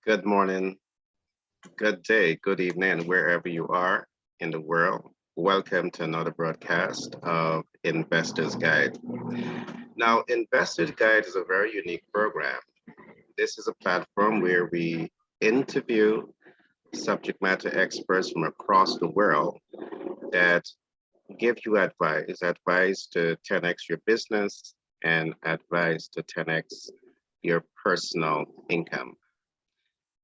Good morning, good day, good evening, wherever you are in the world. Welcome to another broadcast of Investor's Guide. Now, Investor's Guide is a very unique program. This is a platform where we interview subject matter experts from across the world that give you advice to 10x your business and advice to 10x your personal income.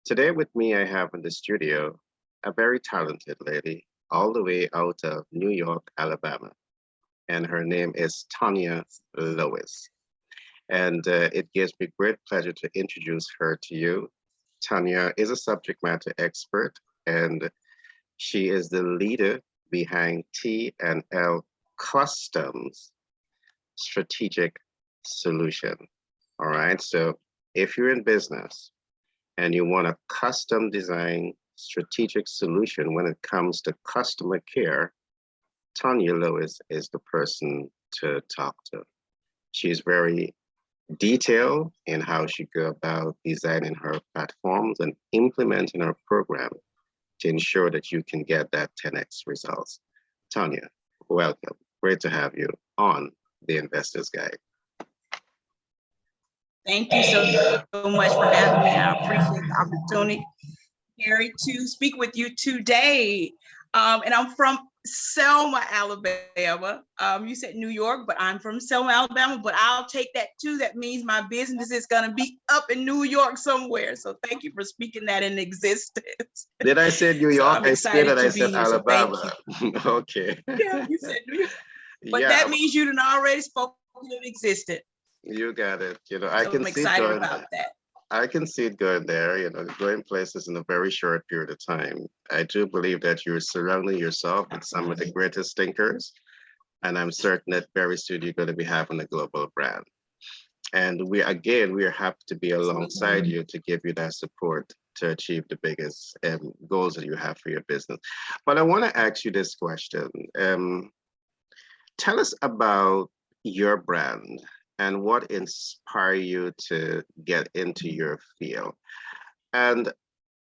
Today with me, I have in the studio a very talented lady all the way out of New York, Alabama, and her name is Tonia Lewis. And it gives me great pleasure to introduce her to you. Tonia is a subject matter expert, and she is the leader behind T&L Customs Strategic Solution. All right, so if you're in business, and you want a custom design strategic solution when it comes to customer care, Tonia Lewis is the person to talk to. She's very detailed in how she go about designing her platforms and implementing her program to ensure that you can get that 10x results. Tonia, welcome. Great to have you on the Investor's Guide. Thank you so much for having me. I appreciate the opportunity, Gary, to speak with you today. And I'm from Selma, Alabama. You said New York, but I'm from Selma, Alabama, but I'll take that too. That means my business is going to be up in New York somewhere. So thank you for speaking that in existence. Did I say New York? So I said Alabama. So Okay. Yeah, you said New York. But yeah, that means you done already spoken in existence. You got it. I can I'm see it excited going. about that. I can see it going there. Going places in a very short period of time. I do believe that you're surrounding yourself with some of the greatest thinkers, and I'm certain that very soon you're going to be having a global brand. And we're happy to be alongside you to give you that support to achieve the biggest goals that you have for your business. But I want to ask you this question. Tell us about your brand and what inspired you to get into your field. And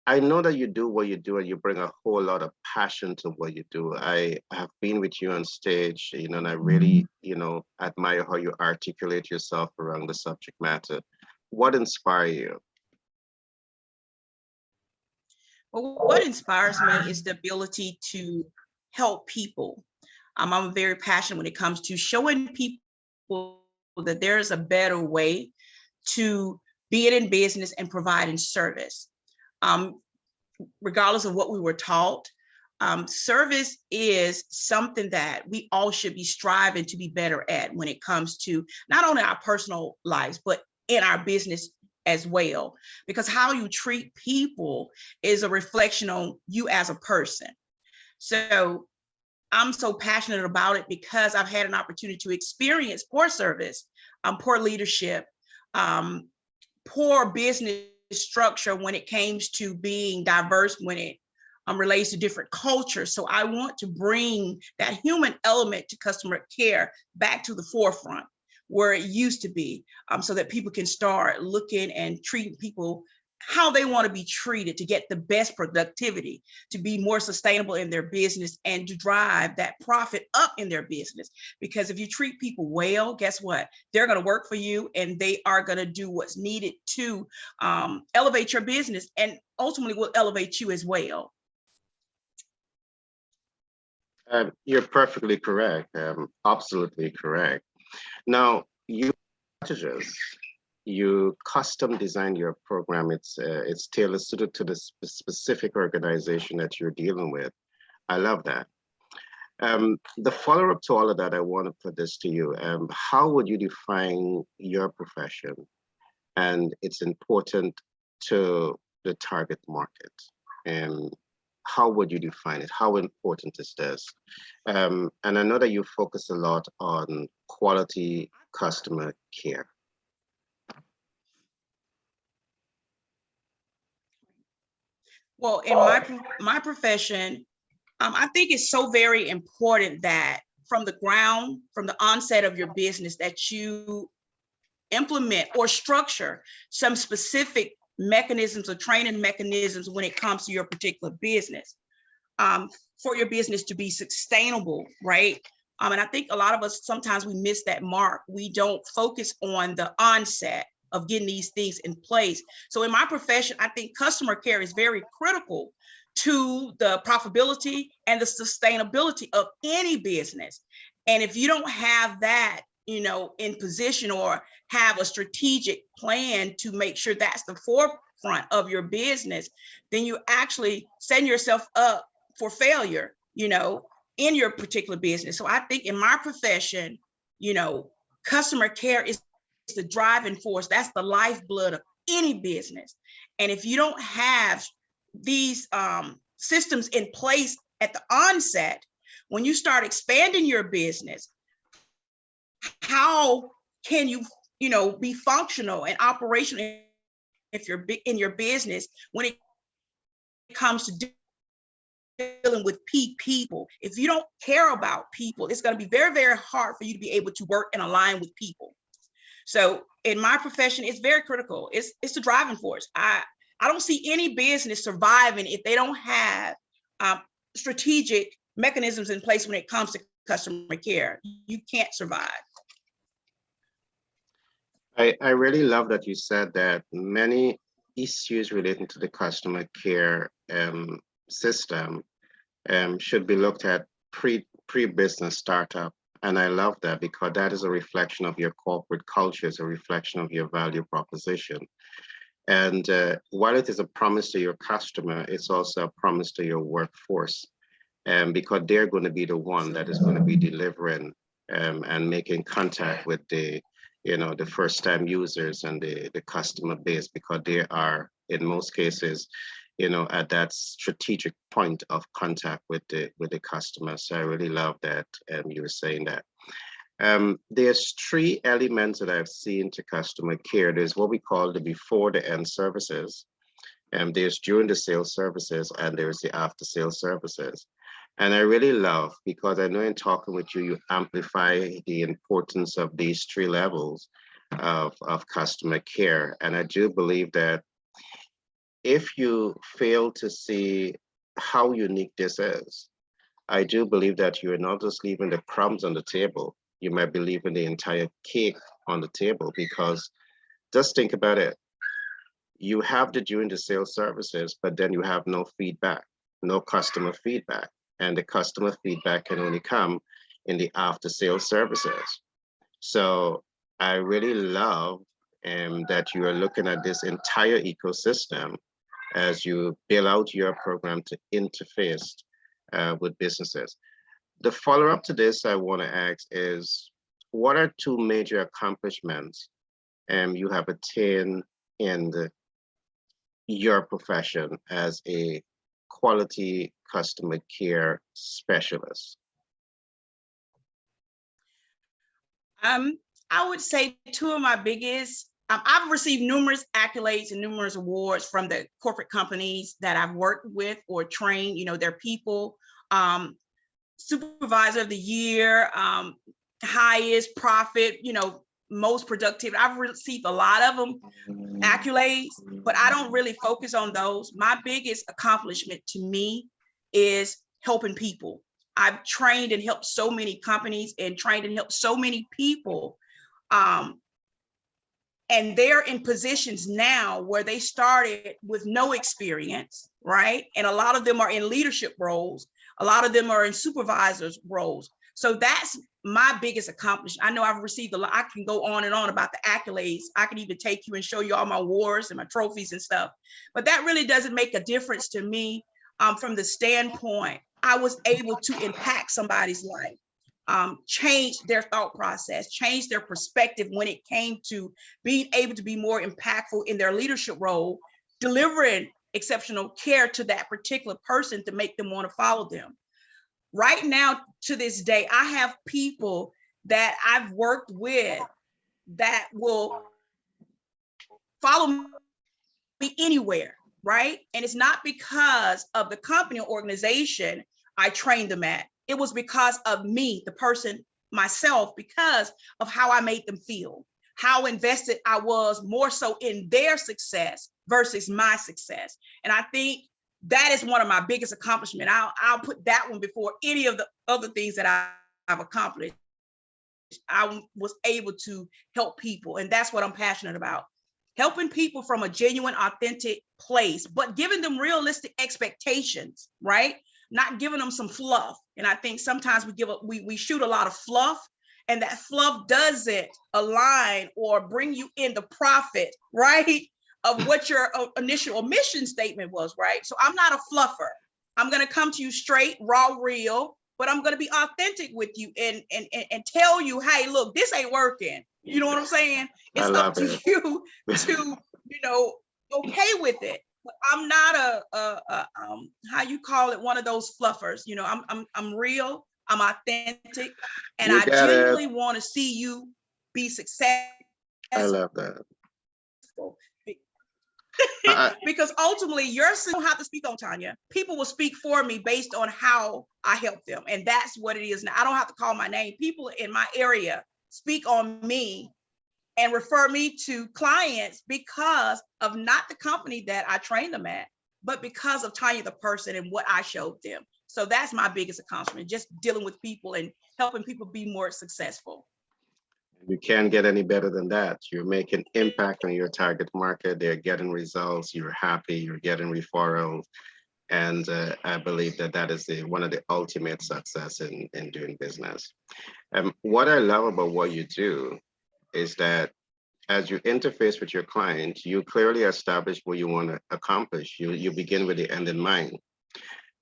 I know that you do what you do and you bring a whole lot of passion to what you do. I have been with you on stage, and I really, admire how you articulate yourself around the subject matter. What inspired you? Well, what inspires me is the ability to help people. I'm very passionate when it comes to showing people that there is a better way to be it in business and providing service. Regardless of what we were taught, service is something that we all should be striving to be better at when it comes to not only our personal lives, but in our business as well. Because how you treat people is a reflection on you as a person. So I'm so passionate about it because I've had an opportunity to experience poor service, poor leadership, poor business structure when it comes to being diverse, when it relates to different cultures. So I want to bring that human element to customer care back to the forefront where it used to be, so that people can start looking and treating people how they want to be treated to get the best productivity, to be more sustainable in their business and to drive that profit up in their business. Because if you treat people well, guess what? They're going to work for you and they are going to do what's needed to elevate your business and ultimately will elevate you as well. You're perfectly correct. Absolutely correct. Now, you strategist, you custom design your program. It's tailored suited to the specific organization that you're dealing with. I love that. The follow-up to all of that, I want to put this to you. How would you define your profession? And it's important to the target market. And how would you define it? How important is this? And I know that you focus a lot on quality customer care. Well, in my profession, I think it's so very important that from the onset of your business, that you implement or structure some specific mechanisms or training mechanisms when it comes to your particular business, for your business to be sustainable, right? And I think a lot of us, sometimes we miss that mark. We don't focus on the onset of getting these things in place. So in my profession, I think customer care is very critical to the profitability and the sustainability of any business. And if you don't have that, in position, or have a strategic plan to make sure that's the forefront of your business, then you actually setting yourself up for failure, in your particular business. So I think in my profession, customer care is the driving force. That's the lifeblood of any business. And if you don't have these systems in place at the onset, when you start expanding your business, how can you, be functional and operational if you're in your business when it comes to dealing with people? If you don't care about people, it's going to be very, very hard for you to be able to work and align with people. So in my profession, it's very critical. It's the driving force. I don't see any business surviving if they don't have strategic mechanisms in place when it comes to customer care. You can't survive. I really love that you said that many issues relating to the customer care system should be looked at pre-business startup. And I love that, because that is a reflection of your corporate culture, it's a reflection of your value proposition. And while it is a promise to your customer, it's also a promise to your workforce, because they're going to be the one that is going to be delivering and making contact with the first time users and the customer base, because they are, in most cases, at that strategic point of contact with the customer. So I really love that you were saying that. There's three elements that I've seen to customer care. There's what we call the before the end services, and there's during the sales services, and there's the after sales services. And I really love, because I know in talking with you, you amplify the importance of these three levels of customer care. And I do believe that if you fail to see how unique this is, I do believe that you're not just leaving the crumbs on the table, you might be leaving the entire cake on the table. Because just think about it. You have the during the sales services, but then you have no feedback, no customer feedback. And the customer feedback can only come in the after sales services. So I really love that you are looking at this entire ecosystem as you build out your program to interface with businesses. The follow-up to this I want to ask is, what are two major accomplishments you have attained in your profession as a quality customer care specialist? I would say two of my biggest, I've received numerous accolades and numerous awards from the corporate companies that I've worked with or trained, their people. Supervisor of the year, highest profit, most productive. I've received a lot of them accolades, but I don't really focus on those. My biggest accomplishment to me is helping people. I've trained and helped so many companies and trained and helped so many people. And they're in positions now where they started with no experience, right? And a lot of them are in leadership roles. A lot of them are in supervisors roles. So that's my biggest accomplishment. I know I've received a lot. I can go on and on about the accolades. I can even take you and show you all my awards and my trophies and stuff. But that really doesn't make a difference to me from the standpoint I was able to impact somebody's life. Change their thought process, change their perspective when it came to being able to be more impactful in their leadership role, delivering exceptional care to that particular person to make them want to follow them. Right now, to this day, I have people that I've worked with that will follow me anywhere, right? And it's not because of the company or organization I trained them at. It was because of me, the person, myself, because of how I made them feel. how invested I was more so in their success versus my success. And I think that is one of my biggest accomplishments. I'll put that one before any of the other things that I've accomplished. I was able to help people, and that's what I'm passionate about. Helping people from a genuine, authentic place, but giving them realistic expectations, right? Not giving them some fluff. And I think sometimes we shoot a lot of fluff, and that fluff doesn't align or bring you in the profit, right? Of what your initial mission statement was, right? So I'm not a fluffer. I'm going to come to you straight, raw, real, but I'm going to be authentic with you and tell you, hey, look, this ain't working. You know what I'm saying? I It's up love to it. you to, okay with it. But I'm not how you call it, one of those fluffers. I'm real, I'm authentic, and You I got it. genuinely want to see you be successful. I love that. I, Because ultimately your son don't have to speak on Tonia. People will speak for me based on how I help them. And that's what it is now. I don't have to call my name. People in my area speak on me and refer me to clients because of not the company that I trained them at, but because of Tonia the person and what I showed them. So that's my biggest accomplishment, just dealing with people and helping people be more successful. You can't get any better than that. You're making impact on your target market. They're getting results. You're happy. You're getting referrals. And I believe that that is one of the ultimate success in doing business. What I love about what you do is that as you interface with your client, you clearly establish what you want to accomplish. You begin with the end in mind.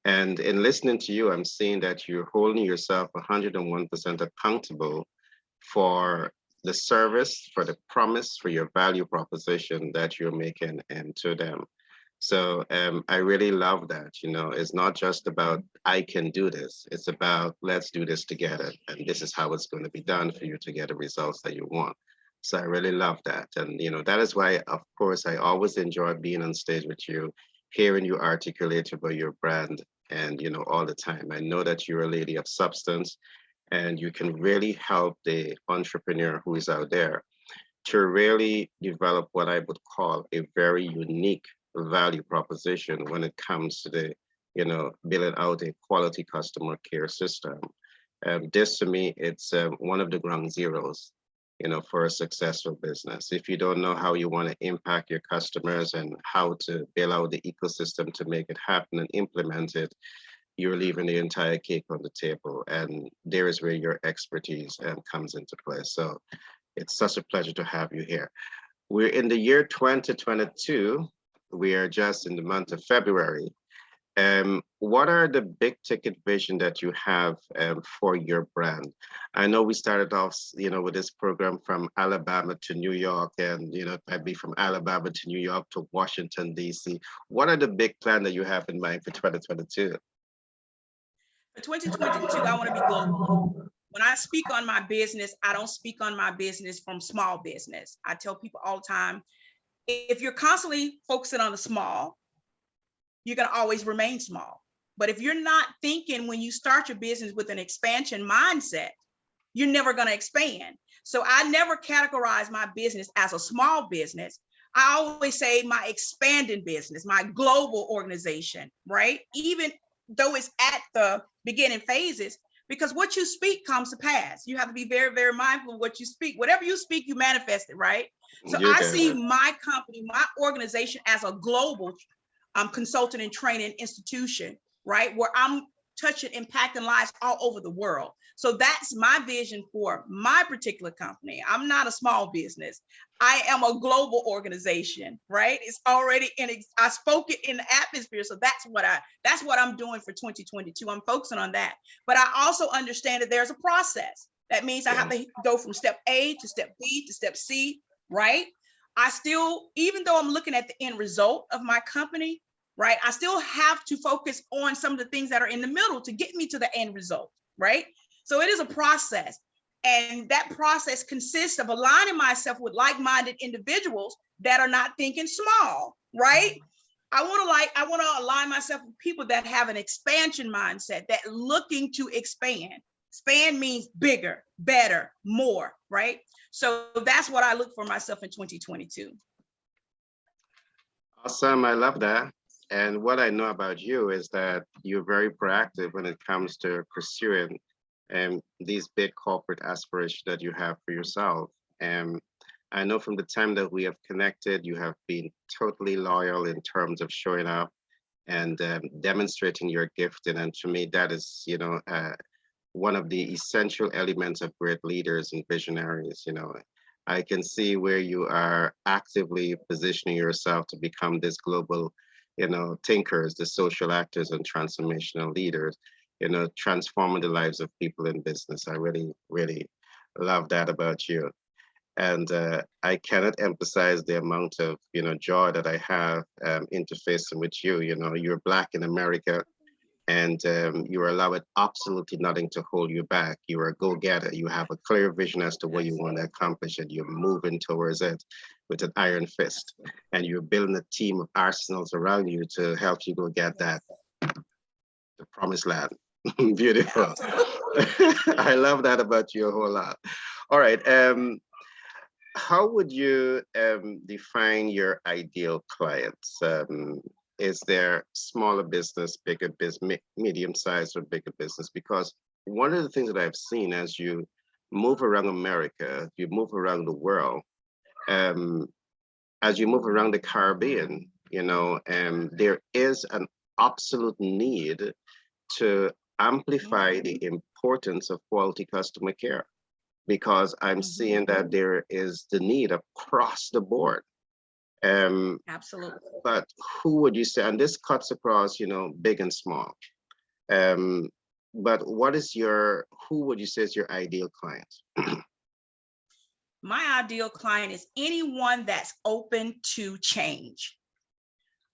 And in listening to you, I'm seeing that you're holding yourself 101% accountable for the service, for the promise, for your value proposition that you're making and to them. So I really love that. It's not just about I can do this. It's about let's do this together, and this is how it's going to be done for you to get the results that you want. So I really love that, and that is why, of course, I always enjoy being on stage with you, hearing you articulate about your brand, and all the time. I know that you're a lady of substance, and you can really help the entrepreneur who is out there to really develop what I would call a very unique value proposition when it comes to building out a quality customer care system. This to me, it's one of the ground zeros, for a successful business. If you don't know how you want to impact your customers and how to build out the ecosystem to make it happen and implement it, you're leaving the entire cake on the table. And there is where your expertise comes into play. So it's such a pleasure to have you here. We're in the year 2022. We are just in the month of February. What are the big ticket vision that you have for your brand? I know we started off, with this program from Alabama to New York, and maybe from Alabama to New York to Washington, D.C. What are the big plans that you have in mind for 2022? For 2022, I want to be global. When I speak on my business, I don't speak on my business from small business. I tell people all the time, if you're constantly focusing on the small, you're going to always remain small. But if you're not thinking when you start your business with an expansion mindset, you're never going to expand. So I never categorize my business as a small business. I always say my expanding business, my global organization, right? Even though it's at the beginning phases, because what you speak comes to pass. You have to be very, very mindful of what you speak. Whatever you speak, you manifest it, right? So You I got see it. my company, my organization as a global consulting and training institution, right? Where I'm touching, impacting lives all over the world. So that's my vision for my particular company. I'm not a small business. I am a global organization, right? It's already I spoke it in the atmosphere. So that's what I'm doing for 2022. I'm focusing on that. But I also understand that there's a process. That means I have Yeah. to go from step A to step B to step C, right? I still, even though I'm looking at the end result of my company, right, I still have to focus on some of the things that are in the middle to get me to the end result, right? So it is a process. And that process consists of aligning myself with like-minded individuals that are not thinking small, right? I want to align myself with people that have an expansion mindset, that looking to expand. Expand means bigger, better, more, right? So that's what I look for myself in 2022. Awesome. I love that. And what I know about you is that you're very proactive when it comes to pursuing these big corporate aspirations that you have for yourself. And I know from the time that we have connected, you have been totally loyal in terms of showing up and demonstrating your gifting. And to me, that is, one of the essential elements of great leaders and visionaries. I can see where you are actively positioning yourself to become this global, thinkers, the social actors and transformational leaders, transforming the lives of people in business. I really, really love that about you. And I cannot emphasize the amount of, joy that I have interfacing with you. You're Black in America, and you allow it absolutely nothing to hold you back. You're a go-getter. You have a clear vision as to what you want to accomplish, and you're moving towards it with an iron fist. And you're building a team of arsenals around you to help you go get that, the promised land. Beautiful. I love that about you a whole lot. All right. How would you define your ideal clients? Is there smaller business, bigger business, medium sized or bigger business? Because one of the things that I've seen as you move around America, you move around the world, um, as you move around the Caribbean, there is an absolute need to amplify the importance of quality customer care, because I'm seeing that there is the need across the board. Absolutely. But who would you say, and this cuts across, big and small. Um, but who would you say is your ideal client? My ideal client is anyone that's open to change.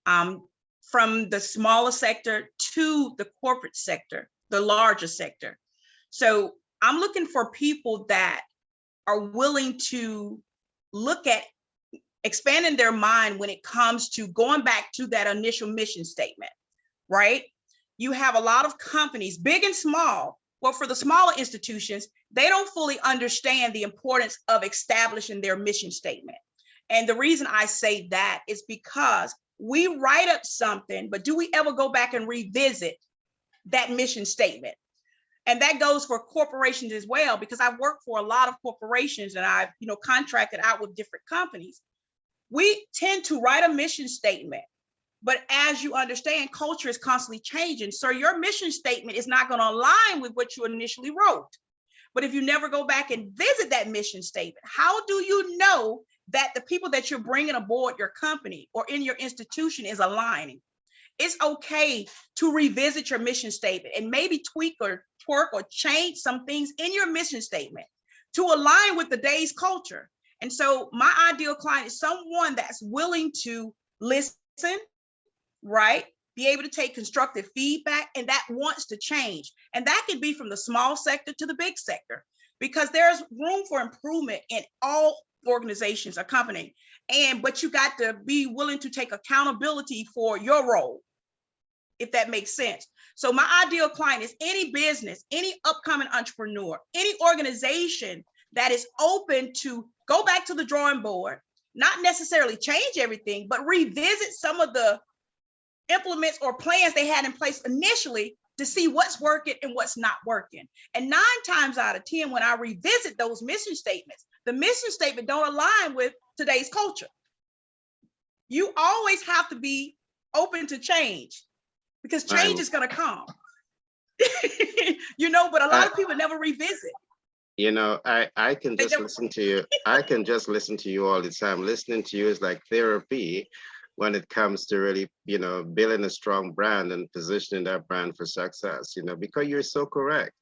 From the smaller sector to the corporate sector, the larger sector. So I'm looking for people that are willing to look at expanding their mind when it comes to going back to that initial mission statement, right? You have a lot of companies, big and small. Well, for the smaller institutions, they don't fully understand the importance of establishing their mission statement. And the reason I say that is because we write up something, but do we ever go back and revisit that mission statement? And that goes for corporations as well, because I've worked for a lot of corporations and I've, contracted out with different companies. We tend to write a mission statement, but as you understand, culture is constantly changing. So your mission statement is not going to align with what you initially wrote. But if you never go back and visit that mission statement, how do you know that the people that you're bringing aboard your company or in your institution is aligning? It's okay to revisit your mission statement and maybe tweak or twerk or change some things in your mission statement to align with the day's culture. And so my ideal client is someone that's willing to listen, right? Be able to take constructive feedback and that wants to change. And that can be from the small sector to the big sector, because there's room for improvement in all organizations or company. But you got to be willing to take accountability for your role, if that makes sense. So my ideal client is any business, any upcoming entrepreneur, any organization that is open to go back to the drawing board, not necessarily change everything, but revisit some of the implements or plans they had in place initially to see what's working and what's not working. And 9 times out of 10, when I revisit those mission statements, the mission statement don't align with today's culture. You always have to be open to change, because change is going to come. But a lot of people never revisit. I can just listen to you. I can just listen to you all the time. Listening to you is like therapy when it comes to really, building a strong brand and positioning that brand for success, because you're so correct.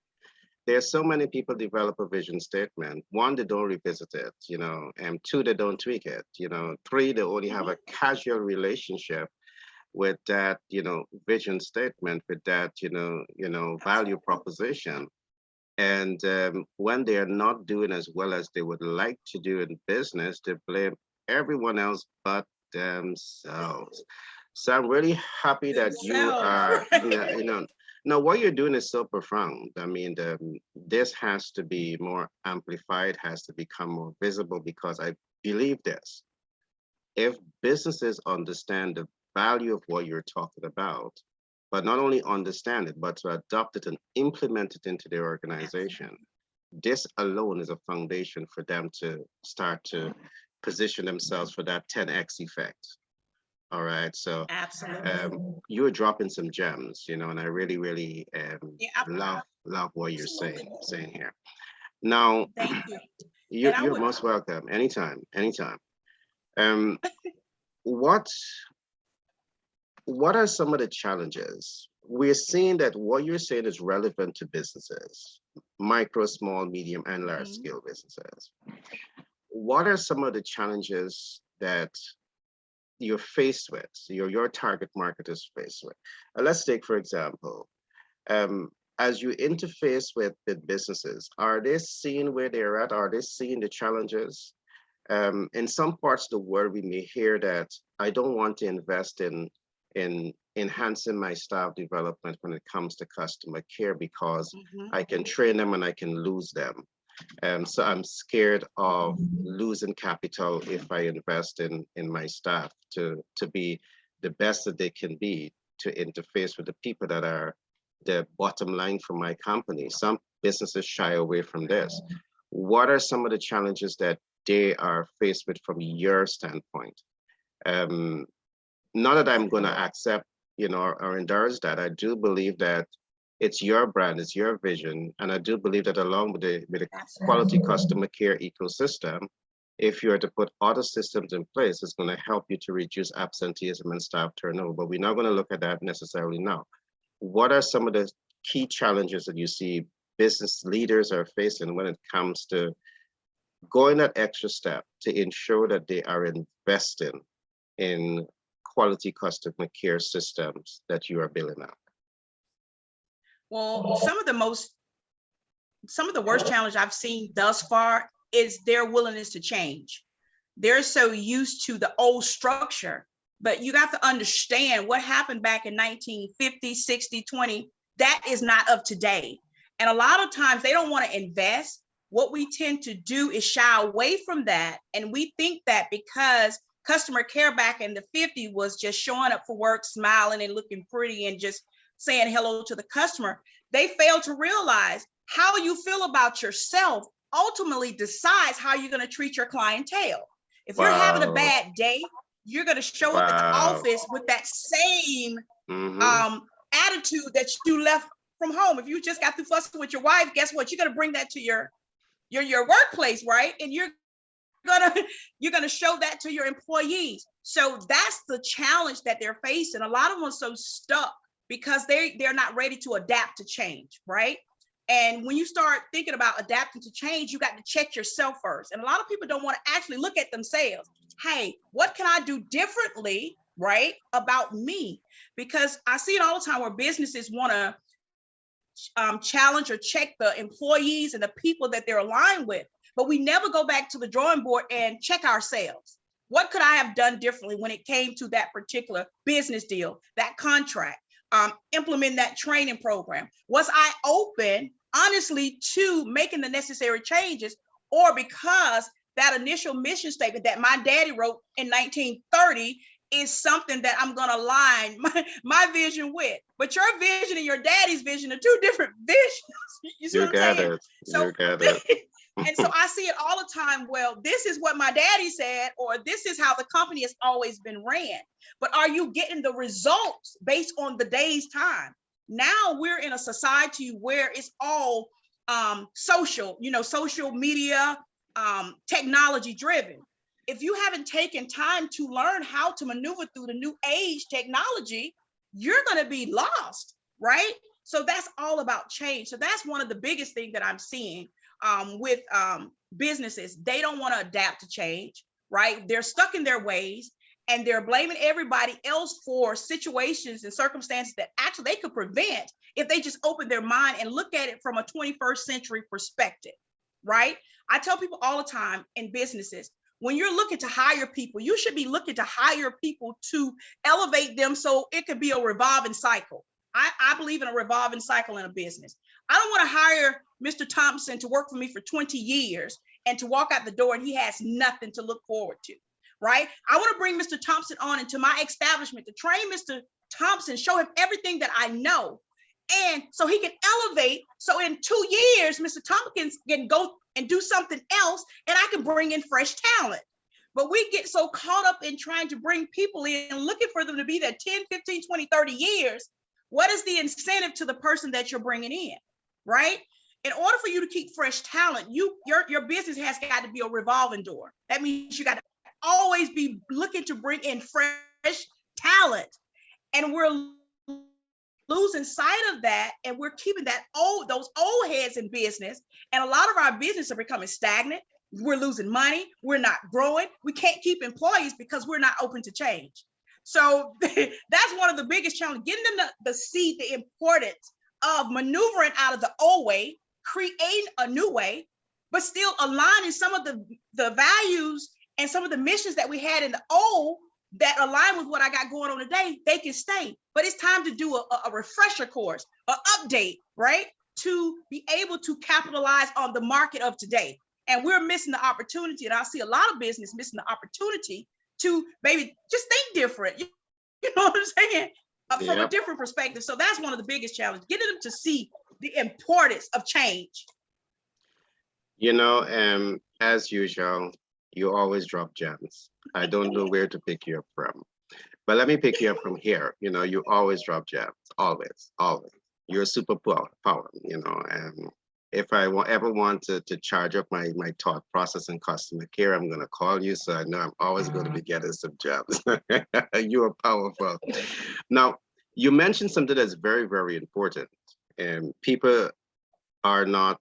There's so many people develop a vision statement. 1, they don't revisit it, and 2, they don't tweak it, 3, they only have a casual relationship with that, vision statement, with that, value proposition. And when they are not doing as well as they would like to do in business, they blame everyone else but themselves. So I'm really happy that you are, Now, what you're doing is so profound. I mean, this has to be more amplified, has to become more visible, because I believe this. If businesses understand the value of what you're talking about, but not only understand it, but to adopt it and implement it into their organization, this alone is a foundation for them to start to position themselves for that 10x effect. All right. So Absolutely. you're dropping some gems, and I really, really Yeah, love what you're absolutely. saying here. Now, Thank you. you're And I you're would, most welcome. Anytime, anytime. Um, what what are some of the challenges? We're seeing that what you're saying is relevant to businesses, micro, small, medium, and large mhm. scale businesses. What are some of the challenges that you're faced with, your target market is faced with? Let's take, for example, um, as you interface with the businesses, are they seeing where they're at? Are they seeing the challenges? In some parts of the world, we may hear that I don't want to invest in enhancing my staff development when it comes to customer care because Mhm. I can train them and I can lose them. So I'm scared of losing capital if I invest in my staff to be the best that they can be, to interface with the people that are the bottom line for my company. Some businesses shy away from this. What are some of the challenges that they are faced with from your standpoint? Um, Not that I'm going to accept, or endorse that. I do believe that it's your brand, it's your vision, and I do believe that along with the quality Absolutely. customer care ecosystem, if you are to put other systems in place, it's going to help you to reduce absenteeism and staff turnover. But we're not going to look at that necessarily now. What are some of the key challenges that you see business leaders are facing when it comes to going that extra step to ensure that they are investing in quality customer care systems that you are building out? Well, some of the worst challenge I've seen thus far is their willingness to change. They're so used to the old structure, but you got to understand what happened back in 1950, 60, 20. That is not of today. And a lot of times they don't want to invest. What we tend to do is shy away from that. And we think that because customer care back in the 50s was just showing up for work, smiling and looking pretty and just saying hello to the customer, they fail to realize how you feel about yourself ultimately decides how you're going to treat your clientele. If you're having a Wow. bad day, you're going to show up at the Wow. office with that same Mm-hmm. attitude that you left from home. If you just got through fussing with your wife, guess what? You're going to bring that to your workplace, right? And gonna you're gonna show that to your employees. So that's the challenge that they're facing. A lot of them are so stuck because they're not ready to adapt to change, right? And when you start thinking about adapting to change, you got to check yourself first. And a lot of people don't want to actually look at themselves. Hey, what can I do differently, right, about me? Because I see it all the time where businesses want to challenge or check the employees and the people that they're aligned with, but we never go back to the drawing board and check ourselves. What could I have done differently when it came to that particular business deal, that contract, implement that training program? Was I open, honestly, to making the necessary changes, or because that initial mission statement that my daddy wrote in 1930 is something that I'm going to align my vision with? But your vision and your daddy's vision are two different visions. You see You what I'm got saying? it. So, You got it. and so I see it all the time. Well, this is what my daddy said, or this is how the company has always been ran. But are you getting the results based on the day's time? Now we're in a society where it's all social, social media, technology driven. If you haven't taken time to learn how to maneuver through the new age technology, you're going to be lost, right? So that's all about change. So that's one of the biggest things that I'm seeing with businesses. They don't want to adapt to change, right? They're stuck in their ways and they're blaming everybody else for situations and circumstances that actually they could prevent if they just open their mind and look at it from a 21st century perspective, right? I tell people all the time in businesses, when you're looking to hire people, you should be looking to hire people to elevate them so it could be a revolving cycle. I believe in a revolving cycle in a business. I don't want to hire Mr. Thompson to work for me for 20 years and to walk out the door and he has nothing to look forward to, right? I want to bring Mr. Thompson on into my establishment to train Mr. Thompson, show him everything that I know. And so he can elevate. So in 2 years, Mr. Tompkins can go and do something else and I can bring in fresh talent. But we get so caught up in trying to bring people in, looking for them to be there 10, 15, 20, 30 years. What is the incentive to the person that you're bringing in, right? In order for you to keep fresh talent, your business has got to be a revolving door. That means you got to always be looking to bring in fresh talent. And we're losing sight of that, and we're keeping those old heads in business. And a lot of our business are becoming stagnant. We're losing money. We're not growing. We can't keep employees because we're not open to change. So that's one of the biggest challenges, getting them to see the importance of maneuvering out of the old way, creating a new way, but still aligning some of the values and some of the missions that we had in the old that align with what I got going on today. They can stay, but it's time to do a refresher course, an update, right? To be able to capitalize on the market of today. And we're missing the opportunity. And I see a lot of business missing the opportunity to maybe just think different. You know what I'm saying? From a different perspective. So that's one of the biggest challenges, getting them to see the importance of change. You know, as usual, you always drop gems. I don't know where to pick you up from, but let me pick you up from here. You know, you always drop gems, always, always. You're a superpower, you know, and if I ever want to charge up my thought process and customer care, I'm going to call you. So I know I'm always going to be getting some gems. You are powerful. Now, you mentioned something that's very, very important. And people are not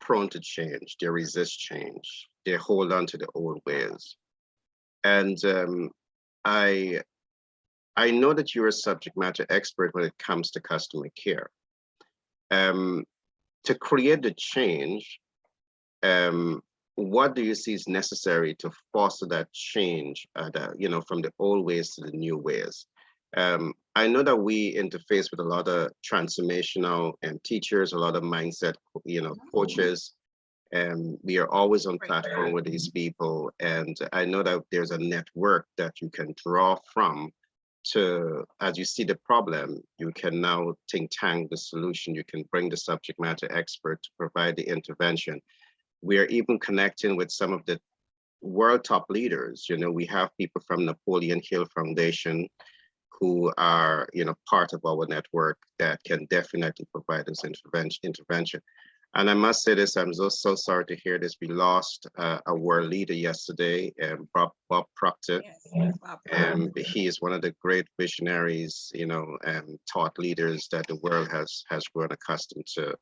prone to change. They resist change. They hold on to the old ways. And I know that you're a subject matter expert when it comes to customer care. To create the change, what do you see is necessary to foster that change, you know, from the old ways to the new ways? I know that we interface with a lot of transformational teachers, a lot of mindset, you know, coaches, and we are always on platform with these people. And I know that there's a network that you can draw from to, as you see the problem, you can now think tank the solution. You can bring the subject matter expert to provide the intervention. We are even connecting with some of the world top leaders. You know, we have people from Napoleon Hill Foundation who are, you know, part of our network that can definitely provide us intervention. And I must say this, I'm so sorry to hear this. We lost a world leader yesterday, Bob Proctor. Yes, Bob. He is one of the great visionaries, you know, thought leaders that the world has grown accustomed to.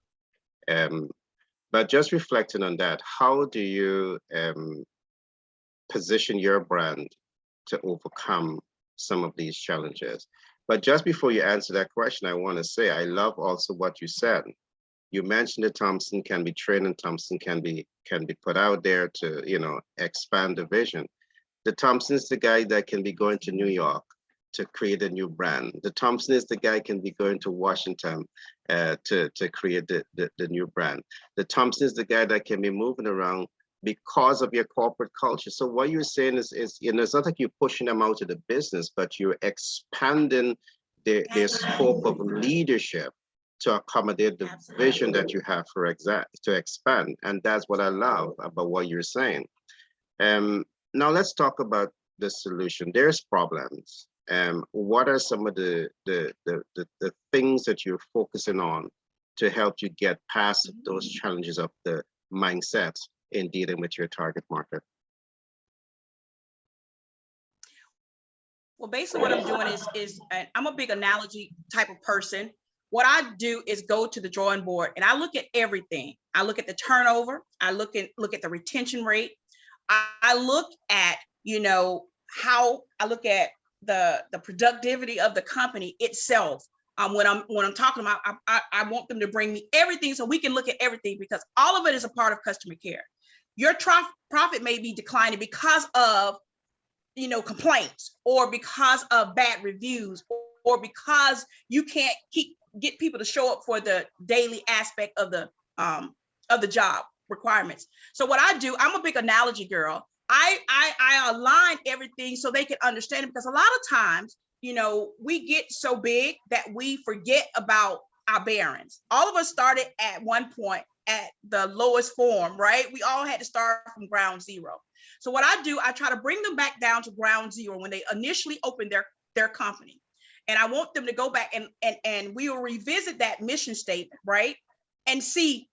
But just reflecting on that, how do you position your brand to overcome some of these challenges? But just before you answer that question, I want to say, I love also what you said. You mentioned that Thompson can be trained and Thompson can be put out there to, you know, expand the vision. The Thompson is the guy that can be going to New York to create a new brand. The Thompson is the guy can be going to Washington to create the new brand. The Thompson is the guy that can be moving around because of your corporate culture. So what you're saying is, you know, it's not like you're pushing them out of the business, but you're expanding their scope of leadership to accommodate the vision that you have to expand. And that's what I love about what you're saying. Now let's talk about the solution. There's problems. What are some of the things that you're focusing on to help you get past those challenges of the mindset in dealing with your target market? Well, basically what I'm doing is I'm a big analogy type of person. What I do is go to the drawing board and I look at everything. I look at the turnover. I look at the retention rate. I look at, you know, how I look at the productivity of the company itself. When I'm talking about, I want them to bring me everything so we can look at everything, because all of it is a part of customer care. Your profit may be declining because of, you know, complaints, or because of bad reviews, or because you can't keep get people to show up for the daily aspect of the job requirements. So what I do, I'm a big analogy girl. I align everything so they can understand it, because a lot of times, you know, we get so big that we forget about our bearings. All of us started at one point at the lowest form, right? We all had to start from ground zero. So what I do, I try to bring them back down to ground zero when they initially opened their company. And I want them to go back and we will revisit that mission statement, right? And see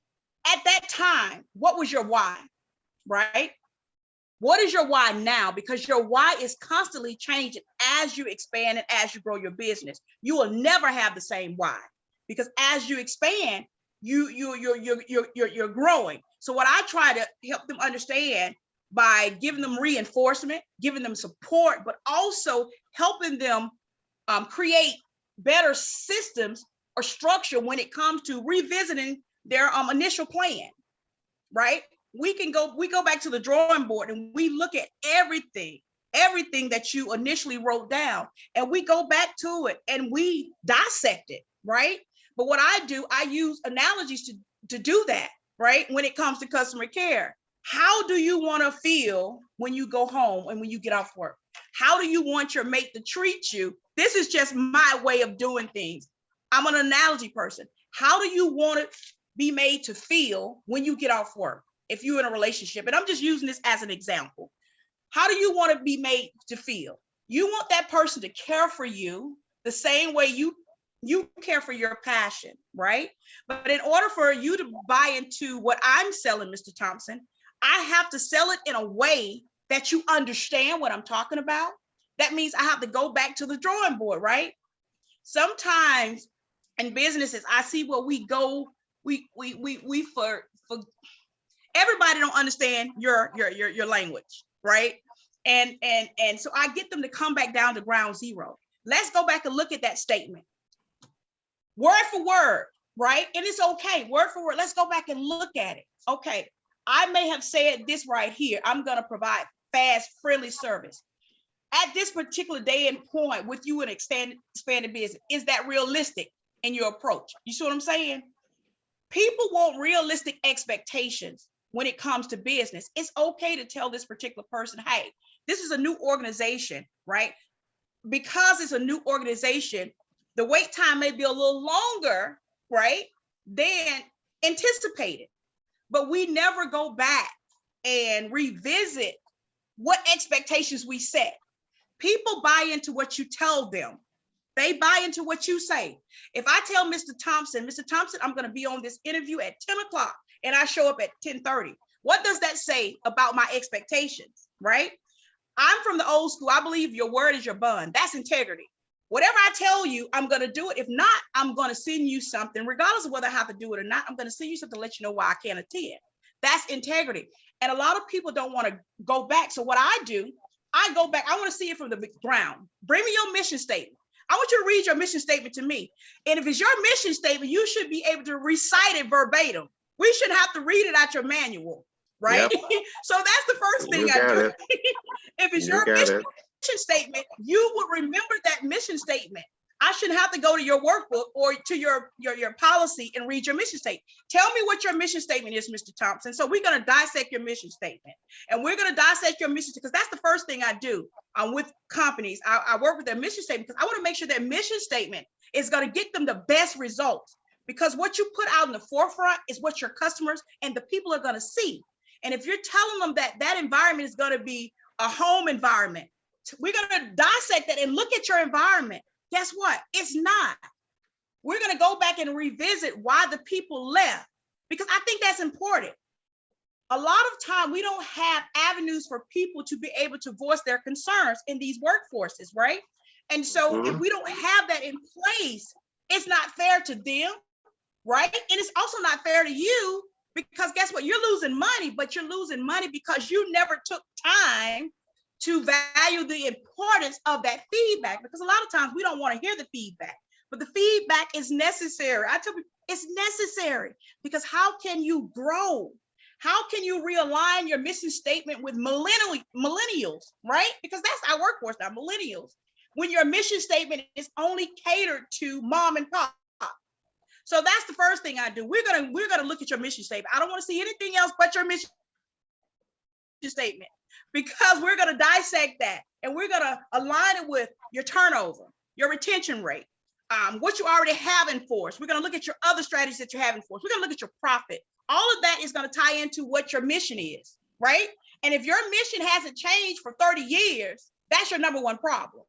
at that time, what was your why, right? What is your why now? Because your why is constantly changing as you expand and as you grow your business. You will never have the same why, because as you expand, you're growing. So what I try to help them understand by giving them reinforcement, giving them support, but also helping them create better systems or structure when it comes to revisiting their initial plan, right? We go back to the drawing board and we look at everything that you initially wrote down, and we go back to it and we dissect it, right? But what I do, I use analogies to do that, right? When it comes to customer care, how do you want to feel when you go home and when you get off work? How do you want your mate to treat you? This is just my way of doing things. I'm an analogy person. How do you want to be made to feel when you get off work? If you're in a relationship, and I'm just using this as an example, how do you want to be made to feel? You want that person to care for you the same way you care for your passion, right? But in order for you to buy into what I'm selling, Mr. Thompson, I have to sell it in a way that you understand what I'm talking about. That means I have to go back to the drawing board, right? Sometimes in businesses, I see where we go, we for everybody don't understand your language, right? And so I get them to come back down to ground zero. Let's go back and look at that statement, word for word, right? And it's okay, word for word. Let's go back and look at it. Okay, I may have said this right here. I'm going to provide fast, friendly service at this particular day and point with you in expanded business. Is that realistic in your approach? You see what I'm saying? People want realistic expectations when it comes to business. It's okay to tell this particular person, hey, this is a new organization, right? Because it's a new organization, the wait time may be a little longer, right, than anticipated. But we never go back and revisit what expectations we set. People buy into what you tell them. They buy into what you say. If I tell Mr. Thompson, I'm going to be on this interview at 10 o'clock and I show up at 10:30, what does that say about my expectations, right? I'm from the old school. I believe your word is your bond. That's integrity. Whatever I tell you, I'm going to do it. If not, I'm going to send you something, regardless of whether I have to do it or not. I'm going to send you something to let you know why I can't attend. That's integrity. And a lot of people don't want to go back. So what I do, I go back. I want to see it from the ground. Bring me your mission statement. I want you to read your mission statement to me. And if it's your mission statement, you should be able to recite it verbatim. We shouldn't have to read it out your manual, right? Yep. So that's the first thing I do. If it's your mission statement, you would remember that mission statement. I shouldn't have to go to your workbook or to your policy and read your mission statement. Tell me what your mission statement is, Mr. Thompson. So we're going to dissect your mission statement, and we're going to dissect your mission, because that's the first thing I do with companies. I work with their mission statement because I want to make sure their mission statement is going to get them the best results, because what you put out in the forefront is what your customers and the people are going to see. And if you're telling them that that environment is going to be a home environment, we're going to dissect that and look at your environment. Guess what? It's not. We're going to go back and revisit why the people left, because I think that's important. A lot of time we don't have avenues for people to be able to voice their concerns in these workforces, right? And so if we don't have that in place, it's not fair to them, right? And it's also not fair to you, because guess what? You're losing money, but you're losing money because you never took time to value the importance of that feedback, because a lot of times we don't want to hear the feedback, but the feedback is necessary. I tell people it's necessary, because how can you grow? How can you realign your mission statement with millennials, right? Because that's our workforce now, millennials. When your mission statement is only catered to mom and pop, So that's the first thing I do. We're gonna look at your mission statement. I don't want to see anything else but your mission statement, because we're gonna dissect that and we're gonna align it with your turnover, your retention rate, what you already have in force. We're gonna look at your other strategies that you have in force. We're gonna look at your profit. All of that is gonna tie into what your mission is, right? And if your mission hasn't changed for 30 years, that's your number one problem.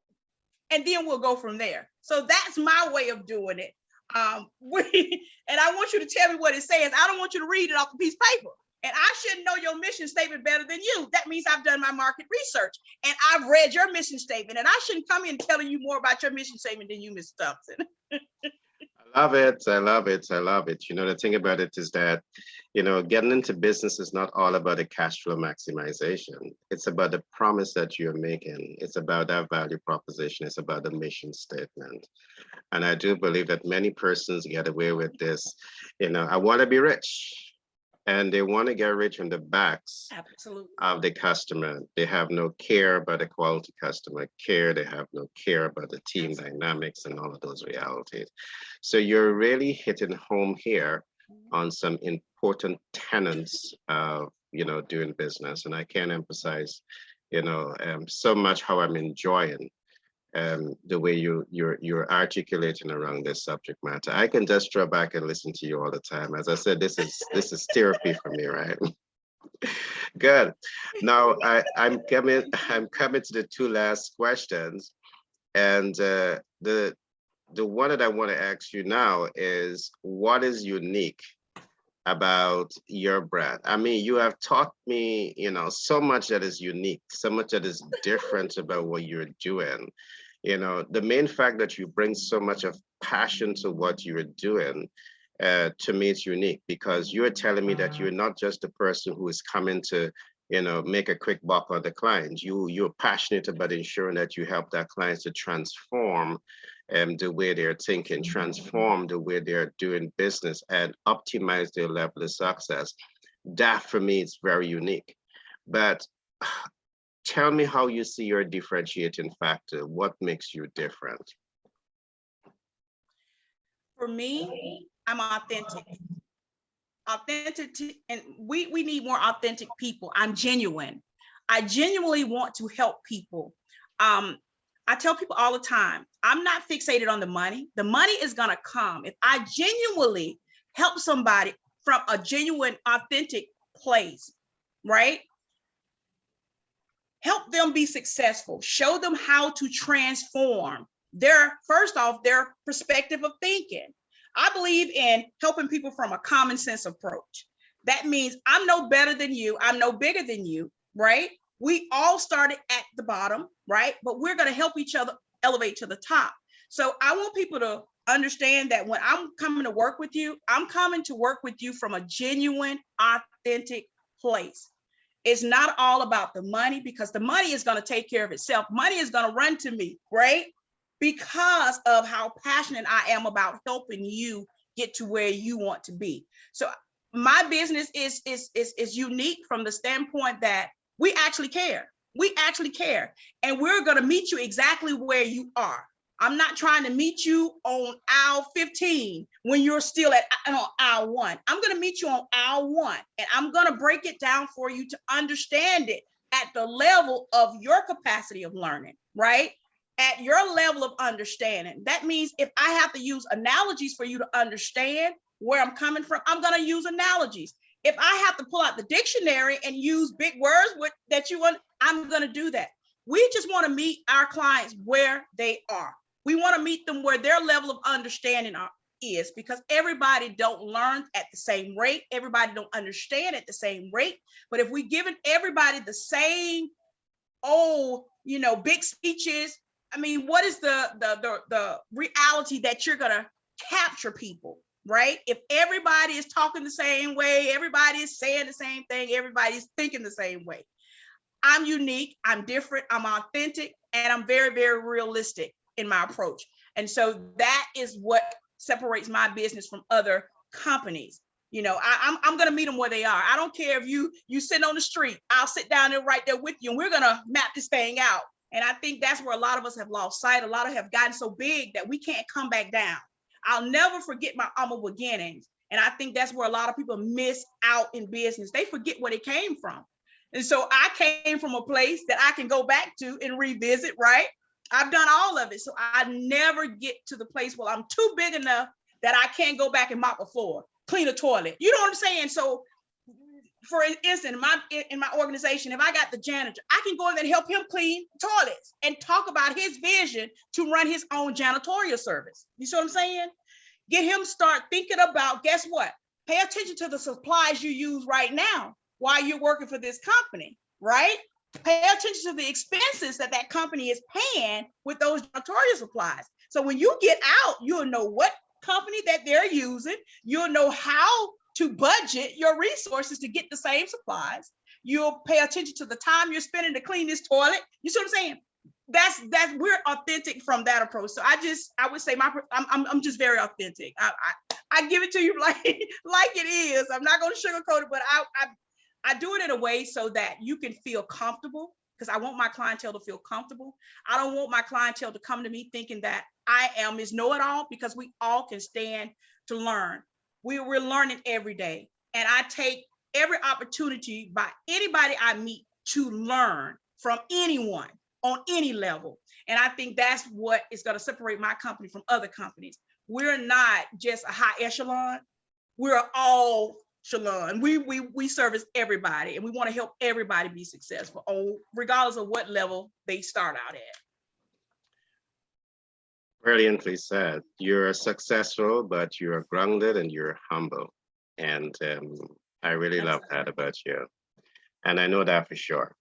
And then we'll go from there. So that's my way of doing it. And I want you to tell me what it says. I don't want you to read it off a piece of paper. And I shouldn't know your mission statement better than you. That means I've done my market research and I've read your mission statement. And I shouldn't come in telling you more about your mission statement than you, Ms. Thompson. I love it. I love it. I love it. The thing about it is that, getting into business is not all about the cash flow maximization. It's about the promise that you're making. It's about that value proposition. It's about the mission statement. And I do believe that many persons get away with this. I want to be rich. And they want to get rich on the backs Absolutely. of the customer. They have no care about the quality customer care. They have no care about the team dynamics and all of those realities. So you're really hitting home here on some important tenets of, doing business. And I can't emphasize, so much how I'm enjoying the way you're articulating around this subject matter. I can just draw back and listen to you all the time. As I said, this is therapy for me, right? Good. Now I'm coming to the two last questions, and the one that I want to ask you now is, what is unique about your brand? I mean, you have taught me, so much that is unique, so much that is different about what you're doing. The main fact that you bring so much of passion to what you're doing, to me, it's unique, because you're telling me that you're not just a person who is coming to, make a quick buck on the clients. You're passionate about ensuring that you help that clients to transform the way they're thinking, transform the way they're doing business, and optimize their level of success. That for me is very unique. But tell me how you see your differentiating factor. What makes you different? For me, I'm authentic. Authentic, and we need more authentic people. I'm genuine. I genuinely want to help people. I tell people all the time, I'm not fixated on the money. The money is gonna come if I genuinely help somebody from a genuine, authentic place, right? Help them be successful, show them how to transform first off, their perspective of thinking. I believe in helping people from a common sense approach. That means I'm no better than you, I'm no bigger than you, right? We all started at the bottom, right? But we're gonna help each other elevate to the top. So I want people to understand that when I'm coming to work with you, I'm coming to work with you from a genuine, authentic place. It's not all about the money, because the money is going to take care of itself. Money is going to run to me, right? Because of how passionate I am about helping you get to where you want to be. So my business is unique from the standpoint that we actually care. We actually care. And we're going to meet you exactly where you are. I'm not trying to meet you on aisle 15 when you're still at aisle 1. I'm going to meet you on aisle 1, and I'm going to break it down for you to understand it at the level of your capacity of learning, right? At your level of understanding. That means if I have to use analogies for you to understand where I'm coming from, I'm going to use analogies. If I have to pull out the dictionary and use big words that you want, I'm going to do that. We just want to meet our clients where they are. We want to meet them where their level of understanding is, because everybody don't learn at the same rate. Everybody don't understand at the same rate. But if we given everybody the same, big speeches, I mean, what is the reality that you're going to capture people, right? If everybody is talking the same way, everybody is saying the same thing, everybody's thinking the same way. I'm unique, I'm different, I'm authentic, and I'm very, very realistic in my approach. And so that is what separates my business from other companies. I'm going to meet them where they are. I don't care if you sit on the street, I'll sit down there right there with you, and we're going to map this thing out. And I think that's where a lot of us have lost sight. A lot of have gotten so big that we can't come back down. I'll never forget my humble beginnings. And I think that's where a lot of people miss out in business. They forget where they came from. And so I came from a place that I can go back to and revisit, right? I've done all of it. So I never get to the place where I'm too big enough that I can't go back and mop a floor, clean a toilet. You know what I'm saying? So for instance, in my organization, if I got the janitor, I can go in there and help him clean toilets and talk about his vision to run his own janitorial service. You see what I'm saying? Get him start thinking about, guess what? Pay attention to the supplies you use right now while you're working for this company, right? Pay attention to the expenses that that company is paying with those janitorial supplies. So when you get out, you'll know what company that they're using. You'll know how to budget your resources to get the same supplies. You'll pay attention to the time you're spending to clean this toilet. You see what I'm saying? That's we're authentic from that approach. So I would say I'm just very authentic. I give it to you like it is. I'm not going to sugarcoat it, but I do it in a way so that you can feel comfortable, because I want my clientele to feel comfortable. I don't want my clientele to come to me thinking that I am this know-it-all, because we all can stand to learn. We're learning every day. And I take every opportunity by anybody I meet to learn from anyone on any level. And I think that's what is going to separate my company from other companies. We're not just a high echelon. We're all echelon. We service everybody, and we want to help everybody be successful, regardless of what level they start out at. Brilliantly said. You're successful, but you're grounded and you're humble. And I really love that about you. And I know that for sure.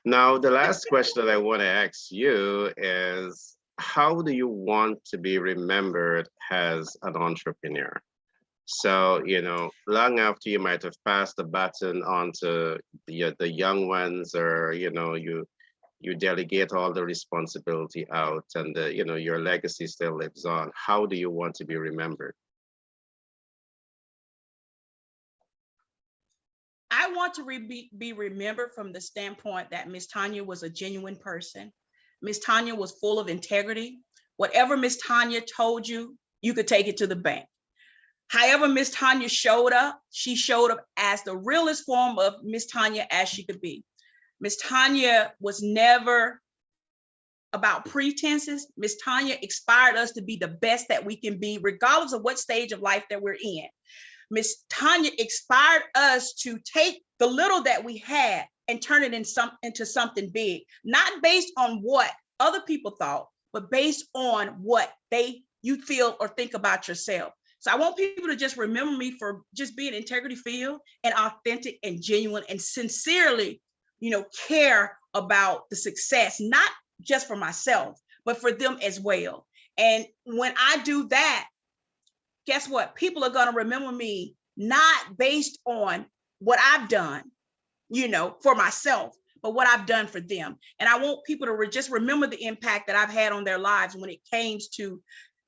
Now, the last question that I want to ask you is, how do you want to be remembered as an entrepreneur? So, long after you might have passed the baton on to the young ones, or, you delegate all the responsibility out, and, your legacy still lives on. How do you want to be remembered? I want to be remembered from the standpoint that Miss Tonia was a genuine person. Miss Tonia was full of integrity. Whatever Miss Tonia told you, you could take it to the bank. However Miss Tonia showed up, she showed up as the realest form of Miss Tonia as she could be. Miss Tonia was never about pretenses. Miss Tonia inspired us to be the best that we can be, regardless of what stage of life that we're in. Miss Tonia inspired us to take the little that we had and turn it into something big, not based on what other people thought, but based on what you feel or think about yourself. So I want people to just remember me for just being integrity filled and authentic and genuine and sincerely, care about the success, not just for myself, but for them as well. And when I do that, guess what? People are going to remember me not based on what I've done, for myself, but what I've done for them. And I want people to just remember the impact that I've had on their lives when it came to,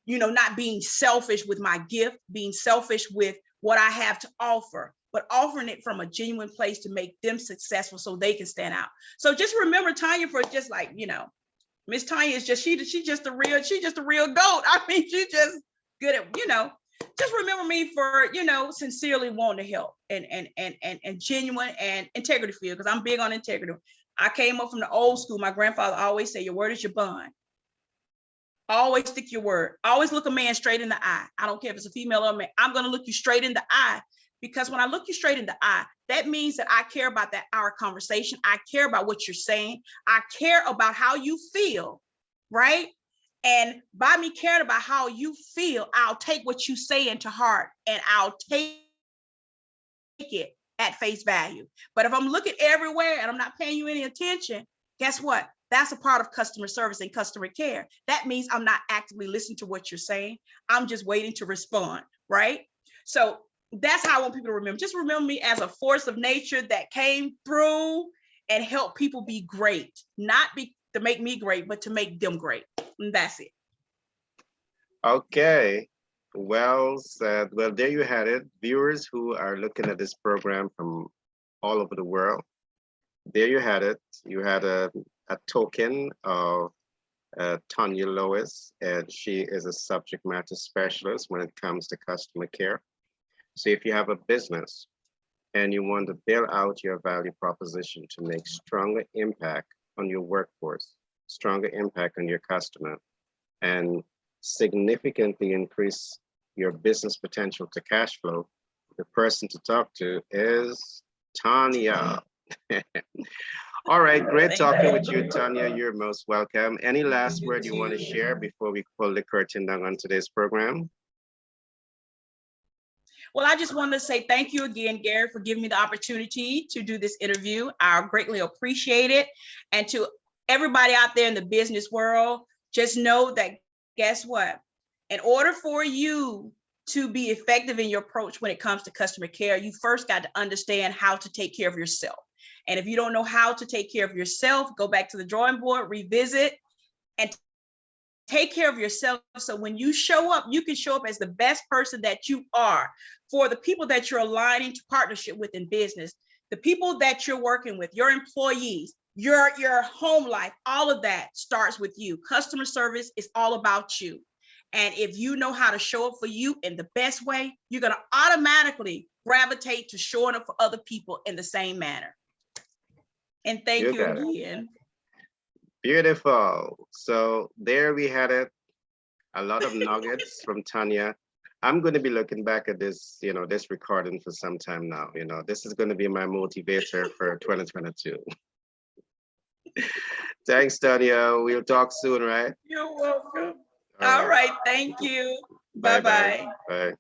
not being selfish with my gift, being selfish with what I have to offer, but offering it from a genuine place to make them successful so they can stand out. So just remember Tonia for just like, Miss Tonia is just, she's just a real goat. I mean, she's just good at, just remember me for, sincerely wanting to help and genuine and integrity filled, because I'm big on integrity. I came up from the old school. My grandfather always said, your word is your bond. Always stick your word. Always look a man straight in the eye. I don't care if it's a female or a man. I'm going to look you straight in the eye, because when I look you straight in the eye, that means that I care about our conversation. I care about what you're saying. I care about how you feel, right? And by me caring about how you feel, I'll take what you say into heart and I'll take it at face value. But if I'm looking everywhere and I'm not paying you any attention, guess what? That's a part of customer service and customer care. That means I'm not actively listening to what you're saying. I'm just waiting to respond, right? So that's how I want people to remember. Just remember me as a force of nature that came through and helped people be great, not to make me great, but to make them great. And that's it. Okay, well said. Well, there you had it. Viewers who are looking at this program from all over the world, there you had it. You had a token of Tonia Lois, and she is a subject matter specialist when it comes to customer care. So if you have a business and you want to build out your value proposition to make stronger impact on your workforce, stronger impact on your customer, and significantly increase your business potential to cash flow, the person to talk to is Tonia. All right, great talking with you, Tonia. You're most welcome. Any last word you want to share before we pull the curtain down on today's program? Well, I just wanted to say thank you again, Gary, for giving me the opportunity to do this interview. I greatly appreciate it. And to everybody out there in the business world, just know that, guess what? In order for you to be effective in your approach when it comes to customer care, you first got to understand how to take care of yourself. And if you don't know how to take care of yourself, go back to the drawing board, revisit, and take care of yourself. So when you show up, you can show up as the best person that you are for the people that you're aligning to partnership with in business, the people that you're working with, your employees, your home life, all of that starts with you. Customer service is all about you. And if you know how to show up for you in the best way, you're going to automatically gravitate to showing up for other people in the same manner. And thank you again. Beautiful. So there we had it. A lot of nuggets from Tonia. I'm going to be looking back at this, this recording for some time now. This is going to be my motivator for 2022. Thanks, Tonia. We'll talk soon, right? You're welcome. All right. Thank you. Bye-bye. Bye.